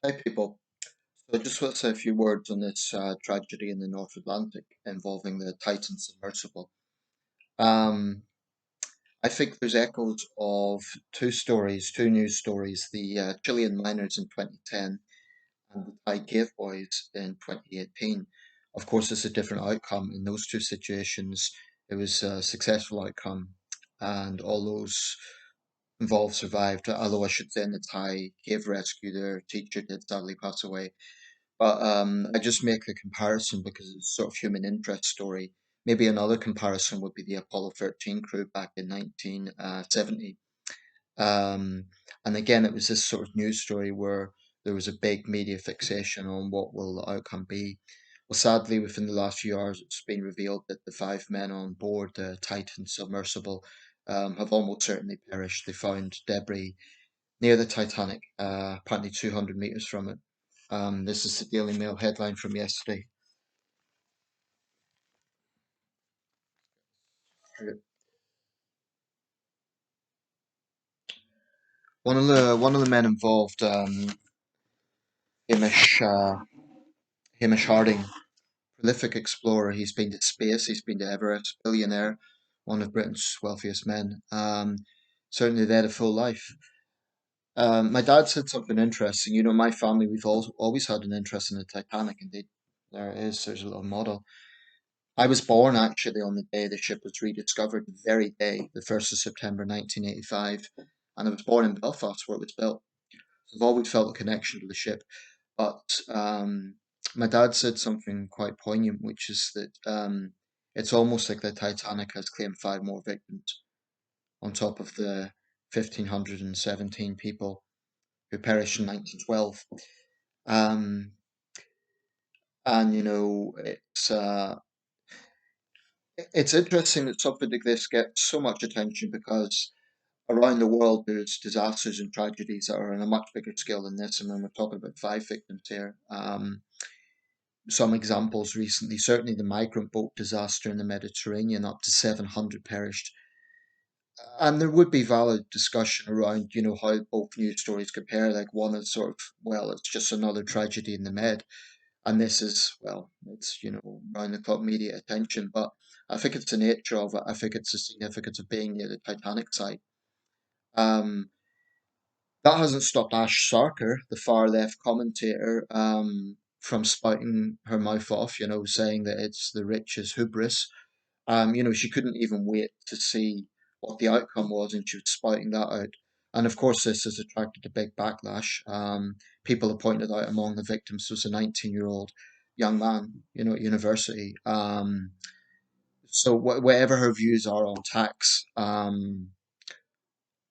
Hi, people. So I just want to say a few words on this tragedy in the North Atlantic involving the Titan submersible. Um, I think there's echoes of two stories, two news stories, the Chilean miners in 2010 and the Thai cave boys in 2018. Of course, it's a different outcome. In those two situations, it was a successful outcome, and all those involved survived. Although I should say in the Thai cave rescue, their teacher did sadly pass away. But I just make the comparison because it's sort of human interest story. Maybe another comparison would be the Apollo 13 crew back in 1970. Um, and again, it was this sort of news story where there was a big media fixation on what will the outcome be. Well, sadly, within the last few hours, it's been revealed that the five men on board the Titan submersible have almost certainly perished. They found debris near the Titanic, apparently 200 meters from it. This is the Daily Mail headline from yesterday. One of the men involved, Hamish Hamish Harding, prolific explorer. He's been to space. He's been to Everest. Billionaire, one of Britain's wealthiest men. Certainly led a full life. My dad said something interesting. You know, my family, we've always had an interest in the Titanic. Indeed, there it is. There's a little model. I was born actually on the day the ship was rediscovered, the very day, the 1st of September 1985. And I was born in Belfast where it was built. So I've always felt a connection to the ship. But my dad said something quite poignant, which is that it's almost like the Titanic has claimed five more victims on top of the 1,517 people who perished in 1912. Um, and, you know, it's interesting that something like this gets so much attention because around the world there's disasters and tragedies that are on a much bigger scale than this. I mean, we're talking about five victims here. Some examples recently, certainly the migrant boat disaster in the Mediterranean, up to 700 perished. And there would be valid discussion around, you know, how both news stories compare. Like one is sort of, well, it's just another tragedy in the Med, and this is, well, it's, you know, round the clock media attention. But I think it's the nature of it. I think it's the significance of being near the Titanic site. Um, that hasn't stopped Ash Sarkar, the far left commentator, from spouting her mouth off, you know, saying that it's the rich's hubris. You know, she couldn't even wait to see what the outcome was, and she was spouting that out. And of course, this has attracted a big backlash. People have pointed out among the victims was a 19-year-old young man, you know, at university. So whatever her views are on tax,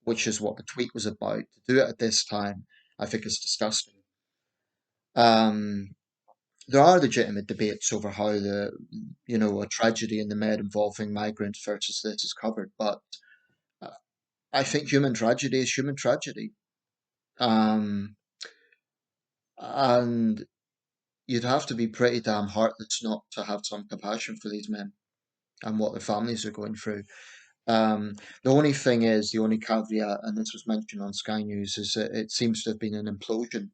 which is what the tweet was about, to do it at this time, I think is disgusting. Um, there are legitimate debates over how you know, a tragedy in the Med involving migrants versus this is covered, but uh, I think human tragedy is human tragedy. Um, and you'd have to be pretty damn heartless not to have some compassion for these men and what their families are going through. Um, the only thing is, the only caveat, and this was mentioned on Sky News, is that it seems to have been an implosion.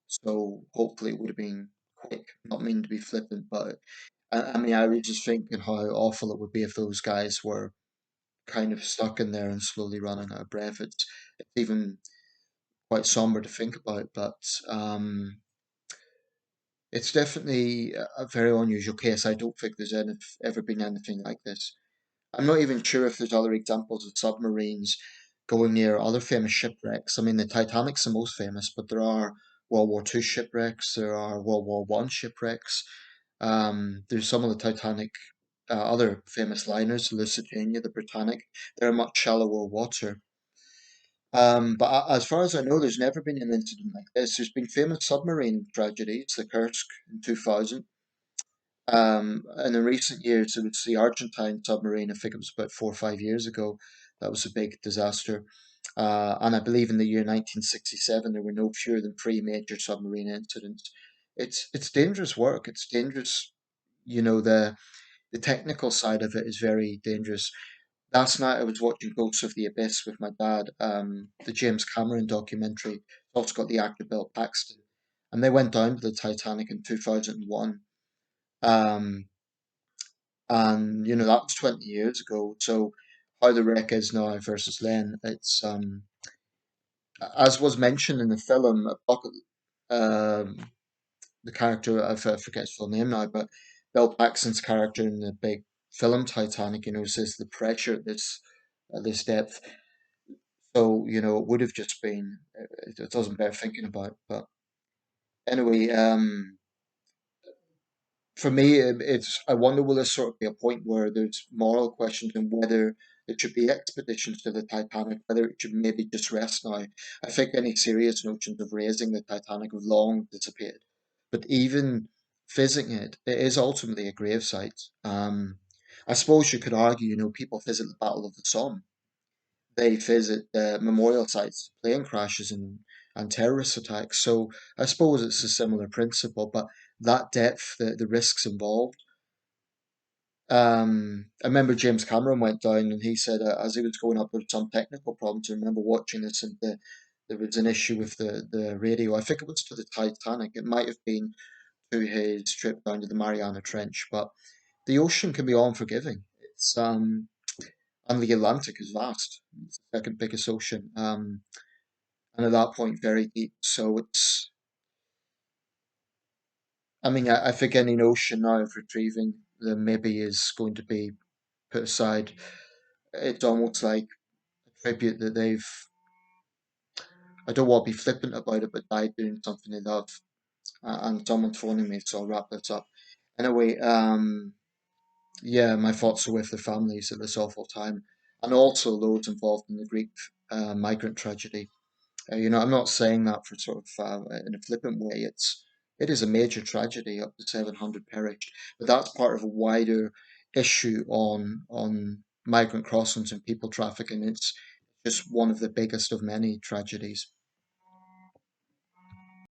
So hopefully it would have been quick. Not mean to be flippant, but I mean, I was just thinking how awful it would be if those guys were kind of stuck in there and slowly running out of breath. It's even quite somber to think about, but it's definitely a very unusual case. I don't think ever been anything like this. I'm not even sure if there's other examples of submarines going near other famous shipwrecks. I mean, the Titanic's the most famous, but there are World War II shipwrecks, there are World War One shipwrecks. There's some of the Titanic other famous liners, the Lusitania, the Britannic. They're much shallower water. But as far as I know, there's never been an incident like this. There's been famous submarine tragedies, the Kursk in 2000. And in recent years, it was the Argentine submarine. I think it was about 4 or 5 years ago. That was a big disaster. And I believe in the year 1967, there were no fewer than three major submarine incidents. It's dangerous work. It's dangerous. You know, the technical side of it is very dangerous. Last night I was watching Ghosts of the Abyss with my dad, the James Cameron documentary. It's also got the actor Bill Paxton. and they went down to the Titanic in 2001. Um, and that was 20 years ago. So how the wreck is now versus then, it's as was mentioned in the film, the character I forget his full name now, but Bill Paxton's character in the big film Titanic, says the pressure at this depth. So it would have just been it doesn't bear thinking about. But anyway, for me, it's I wonder will there sort of be a point where there's moral questions and whether there should be expeditions to the Titanic, whether it should maybe just rest now. I think any serious notions of raising the Titanic have long disappeared. But even visiting it, it is ultimately a gravesite. I suppose you could argue, people visit the Battle of the Somme. They visit memorial sites, plane crashes and terrorist attacks. So I suppose it's a similar principle, but that depth, the risks involved. I remember James Cameron went down and he said as he was going up, there were some technical problems. I remember watching this and there was an issue with the radio. I think it was to the Titanic. It might have been to his trip down to the Mariana Trench, but the ocean can be unforgiving. It's and the Atlantic is vast. It's the second biggest ocean. And at that point, very deep. So I mean, I think any notion now of retrieving them maybe is going to be put aside. It's almost like a tribute that I don't want to be flippant about it, but died doing something they love. And someone's phoning me, so I'll wrap this up. Anyway, yeah, my thoughts are with the families at this awful time, and also those involved in the Greek migrant tragedy. I'm not saying that for sort of in a flippant way. It is a major tragedy. Up to 700 perished, but that's part of a wider issue on migrant crossings and people trafficking. It's just one of the biggest of many tragedies.